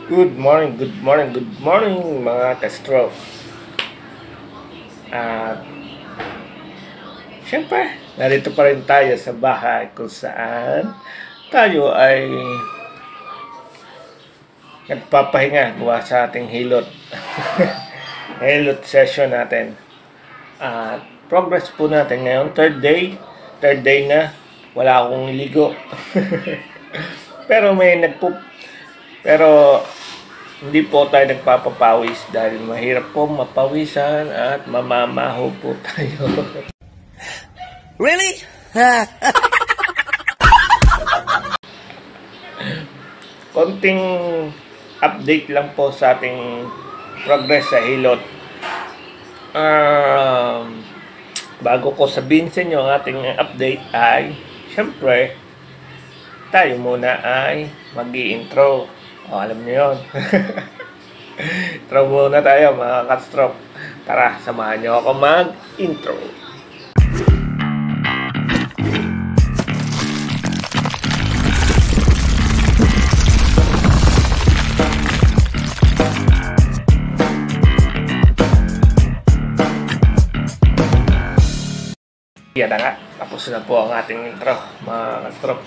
Good morning, good morning, good morning mga kastro. At syempre, narito pa rin tayo sa bahay kung saan tayo ay nagpapahinga gawa sa ating hilot. Hilot session natin. At progress po natin ngayon, third day na, wala akong iligo. Pero may pero hindi po tayo nagpapapawis dahil mahirap po mapawisan at mamamaho po tayo. Really? Konting update lang po sa ating progress sa hilot. Bago ko sabihin sa inyo ang ating update ay, syempre, tayo muna ay mag-i-intro. O, alam niyo yun. Intro muna tayo mga katstrop. Tara, samahan niyo ako mag-intro. Yan na nga, tapos na po ang ating intro mga katstrop.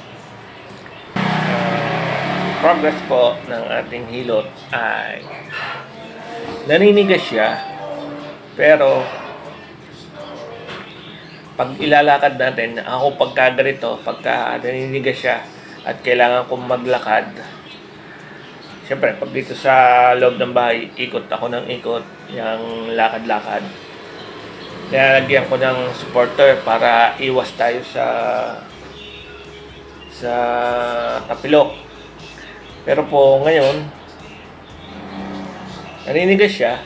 Progress po ng ating hilot ay naninigas siya, pero pag ilalakad natin, ako pagka ganito, pagka naninigas siya at kailangan kong maglakad, syempre pag dito sa loob ng bahay, ikot ako ng ikot, yung lakad-lakad. Nilalagyan ko ng supporter para iwas tayo sa tapilok. Pero po ngayon, naninigas siya,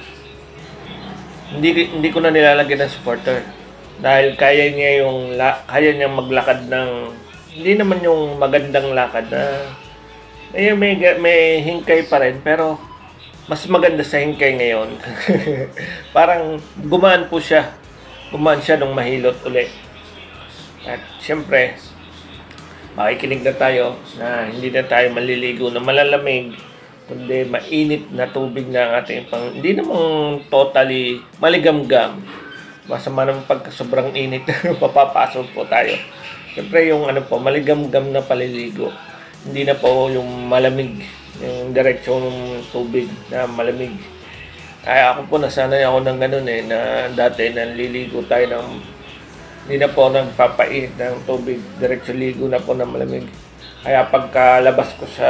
hindi ko na nilalagyan ng supporter dahil kaya niya maglakad ng hindi naman yung magandang lakad na may hingkay pa rin, pero mas maganda sa hingkay ngayon. Parang gumaan siya nung mahilot uli. At syempre, makikinig na tayo na hindi na tayo maliligo na malalamig, kundi mainit na tubig na ang ating hindi namang totally maligamgam. Masama naman pagka sobrang init, papapasok po tayo. Siyempre yung maligamgam na paliligo. Hindi na po yung malamig, yung diretsyon ng tubig na malamig. Ay ako po nasanay ako ng ganun na dati naliligo tayo ng hindi na po nagpapainit ng tubig, diretso ligo na po ng malamig. Kaya pagkalabas ko sa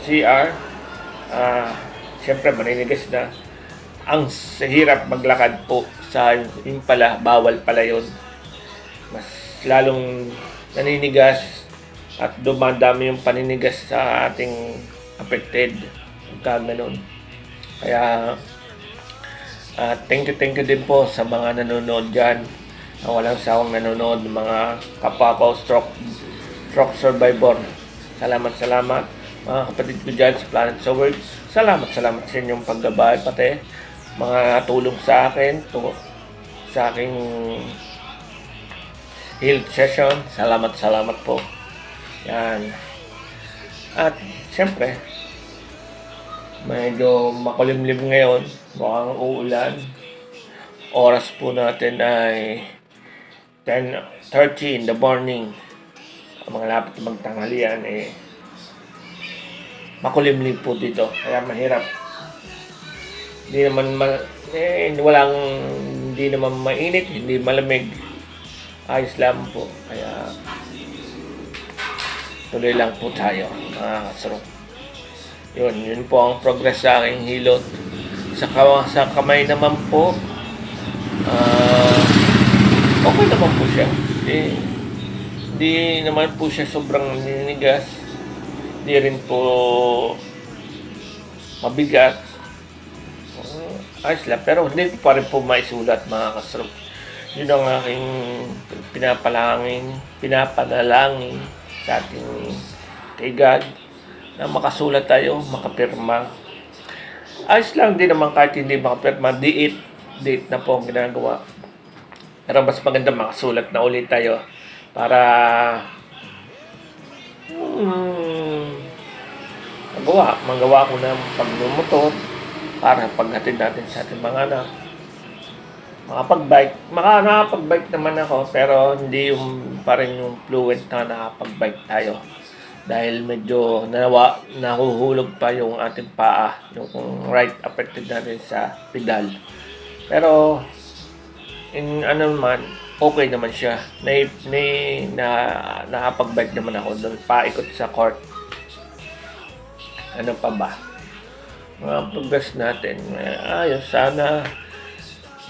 CR, siyempre maninigas na. Ang hirap maglakad po sa yung pala, bawal pala yun. Mas lalong naninigas at dumadami yung paninigas sa ating affected. Pagka ganun. Kaya thank you din po sa mga nanonood dyan na walang sawang nanonood, mga kapwa ko stroke survivor. Salamat mga kapatid ko dyan sa Planet sa World. Salamat sa inyong paggabay, pati mga tulong sa akin sa aking health session. Salamat po. Yan. At siyempre, medyo makulimlim ngayon, mukhang uulan. Oras po natin ay 10:30 in the morning. Ang mga lapit magtanghalian makulimlim po dito, kaya mahirap. Hindi naman mainit, hindi malamig. Ayos lang po, kaya tuloy lang po tayo mga kasarok. Yun po ang progress sa aking hilot. Sa kamay naman po, okay naman po siya. Hindi naman po siya sobrang ninigas. Hindi rin po mabigat. Ayos lang. Pero hindi pa rin po maisulat mga kasarap. Yun ang aking pinapanalangin sa ating kay God na makasulat tayo, makapirma. Ayos lang din naman kahit hindi makapirma, date na po ang ginagawa. Pero mas maganda makasulat na ulit tayo para magawa ko ng pagmumotor para paghatid natin sa ating mga anak. Nakapag-bike naman ako, pero hindi yung pa rin yung fluent na nakapag-bike tayo. Dahil medyo nahuhulog pa yung ating paa, yung right affected natin sa pedal. Pero, okay naman siya. Nakapag-bike naman ako doon, paikot sa court. Ano pa ba? Mga progress natin. Ayos, sana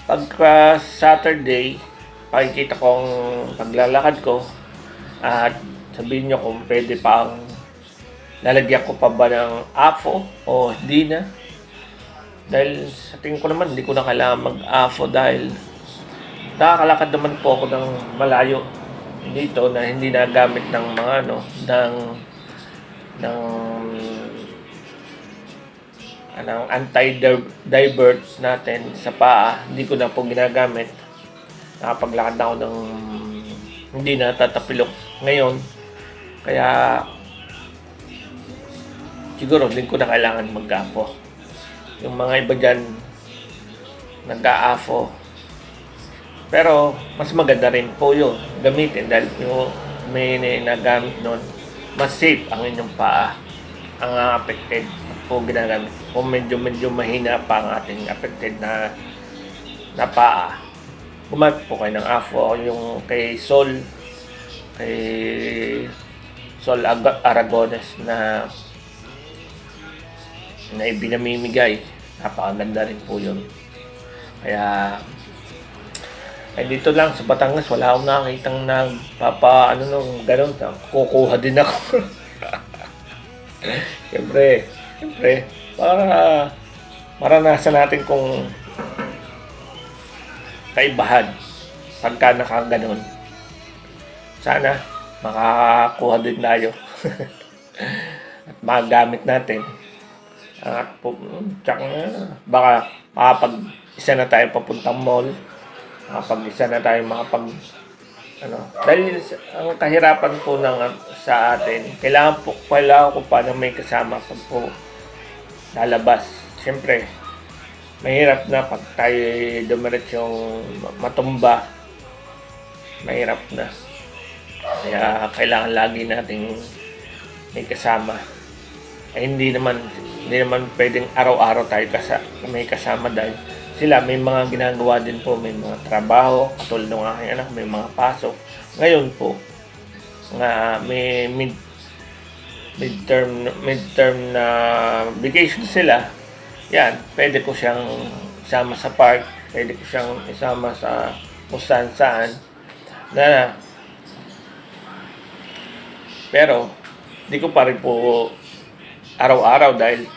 pagka Saturday, pakikita kong paglalakad ko at sabihin nyo kung pwede pang lalagyan ko pa ba ng AFO o hindi na. Dahil sa tingin ko naman, hindi ko na kailangan mag-AFO dahil nakakalakad naman po ako ng malayo dito na hindi nagamit ng mga ng anti-divert natin sa paa. Hindi ko na po ginagamit. Nakapaglakad na ako ng hindi na tatapilok ngayon. Kaya siguro din ko na kailangan mag-AFO. Yung mga iba dyan nag-AFO. Pero mas maganda rin po yun gamitin dahil yung may nagamit nun, mas safe ang inyong paa. Ang affected po ginagamit. Kung medyo mahina pa ang ating affected na paa, gumamit po kayo ng AFO. Yung kay Sol Aragones na ibinamimigay, napakaganda rin po yun. Kaya dito lang sa Batangas, wala akong nakakitang gano'n. Kukuha din ako. Siyempre, para maranasan natin kung kaibahan pagka nakaganon. Sana makakakuha din tayo at magamit natin. At baka makapag-isa na tayo papuntang mall, makapag-isa na tayo dahil ang kahirapan po sa atin, kailangan ko pa na may kasama pag po lalabas. Siyempre, mahirap na pag tayo dumiretsong matumba. Mahirap na. Kaya kailangan lagi nating may kasama. Hindi naman pwedeng araw-araw tayo may kasama dahil sila may mga ginagawa din po, may mga trabaho, katulad ng aking anak, may mga pasok. Ngayon po, may midterm na vacation sila, yan, pwede ko siyang isama sa park, pwede ko siyang isama sa kung saan pero di ko pa rin po araw-araw dahil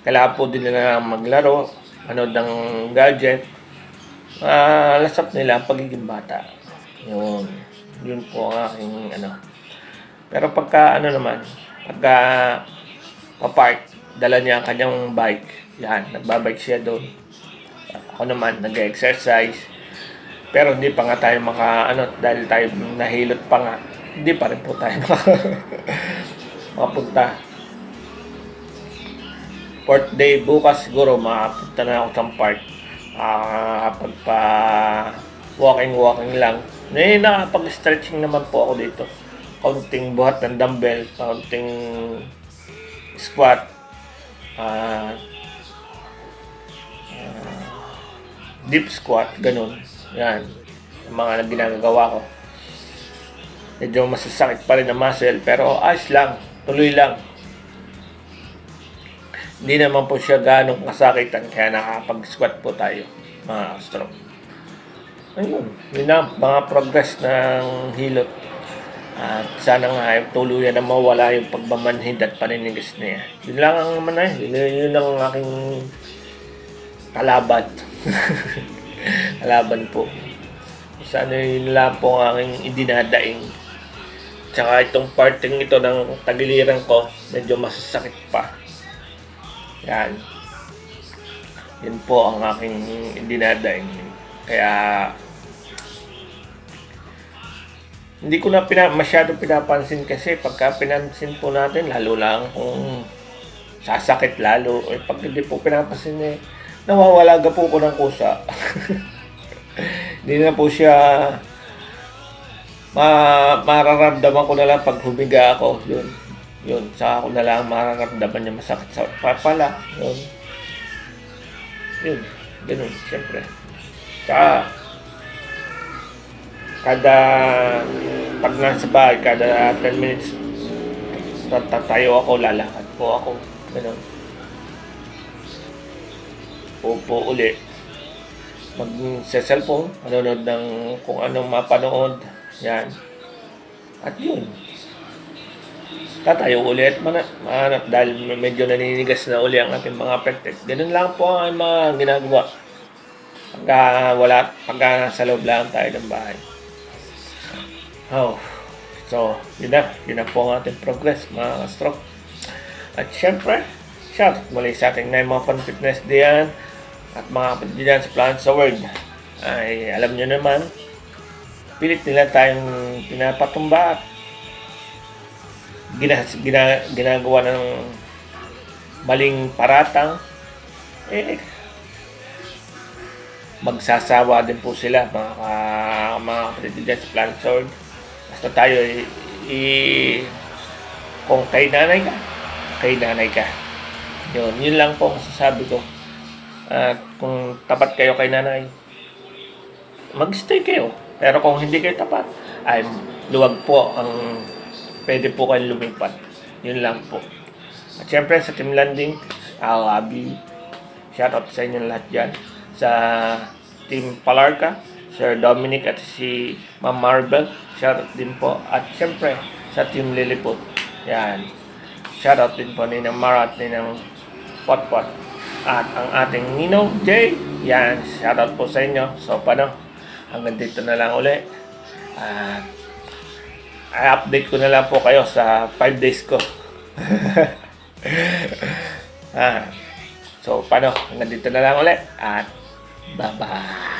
kailangan po din nila maglaro, manood ng gadget, lasap nila ang pagiging bata. Yun po ang aking Pero pagka papark, dala niya ang kanyang bike, yan, nagbabike siya doon. Ako naman, nag-exercise. Pero hindi pa nga tayo dahil tayo nahilot pa nga, hindi pa rin po tayo makapunta. 4th day, bukas siguro makapunta na ako sa park. Pagpa walking lang. Nakapag-stretching naman po ako dito. Kaunting buhat ng dumbbell, kaunting squat, deep squat, ganun. Yan, yung mga ginagawa ko. Medyo masasakit pa rin ang muscle, pero ayos lang, tuloy lang. Hindi naman po siya ganong kasakitan, kaya nakapag-squat po tayo, mga stroke. Ayun, yun na, mga progress ng hilot. At sana nga tuluyan na mawala yung pagmamanhid at paninigas niya. Yun lang ang yun lang ang aking kalaban. Kalaban po. Sana yun lang po ang aking idinadaing. Tsaka itong parting ito ng tagiliran ko, medyo masasakit pa. Yan. Yun po ang aking dinadaing. Kaya hindi ko na masyado pinapansin kasi pagka pinansin po natin, lalo lang kung sasakit lalo. Eh, pag hindi po pinapasin eh, nawawala po ko ng kusa. Hindi na po siya mararamdaman ko na lang pag humiga ako. Yun, saka ko na lang mararamdaman niya masakit sa pala. Yun, ganun, siyempre. Saka, pag nasa bahay, kada 10 minutes, tatayo ako, lalakad po ako. Ganun. Upo uli. Mag-cellphone, manonood ng kung anong mapanood. Yan. At yun. Tatayo ulit. Dahil medyo naninigas na uli ang ating mga pektek. Ganun lang po ang mga ginagawa. Pagka nasa loob lang tayo ng bahay. So, yun na po ang ating progress, mga stroke. At syempre, shout muli sa ating 9 mga Fun Fitness diyan at mga kapatid diyan sa Planet sa World. Ay, alam nyo naman, pilit nila tayong pinapatumba at ginagawa ng maling paratang. Magsasawa din po sila, mga kapatid diyan sa Planet sa World. Basta tayo kung kay nanay ka. Yun lang po ang masasabi ko. At kung tapat kayo kay nanay, mag-stay kayo. Pero kung hindi kayo tapat, ay luwag po ang pwede po kayong lumipat. Yun lang po. At syempre sa Team Landing, Abi, shoutout sa inyo lahat dyan. Sa Team Palarca, Sir Dominic at si Ma'am Marvel, shoutout din po. At syempre sa Team Lilliput, yan, shoutout din po ni Mara at ni Potpot. At ang ating Ninong J, yan, shoutout po sa inyo. So paano, hanggang dito na lang uli. I-update ko na lang po kayo sa 5 days ko. So paano, hanggang dito na lang uli. At bye-bye.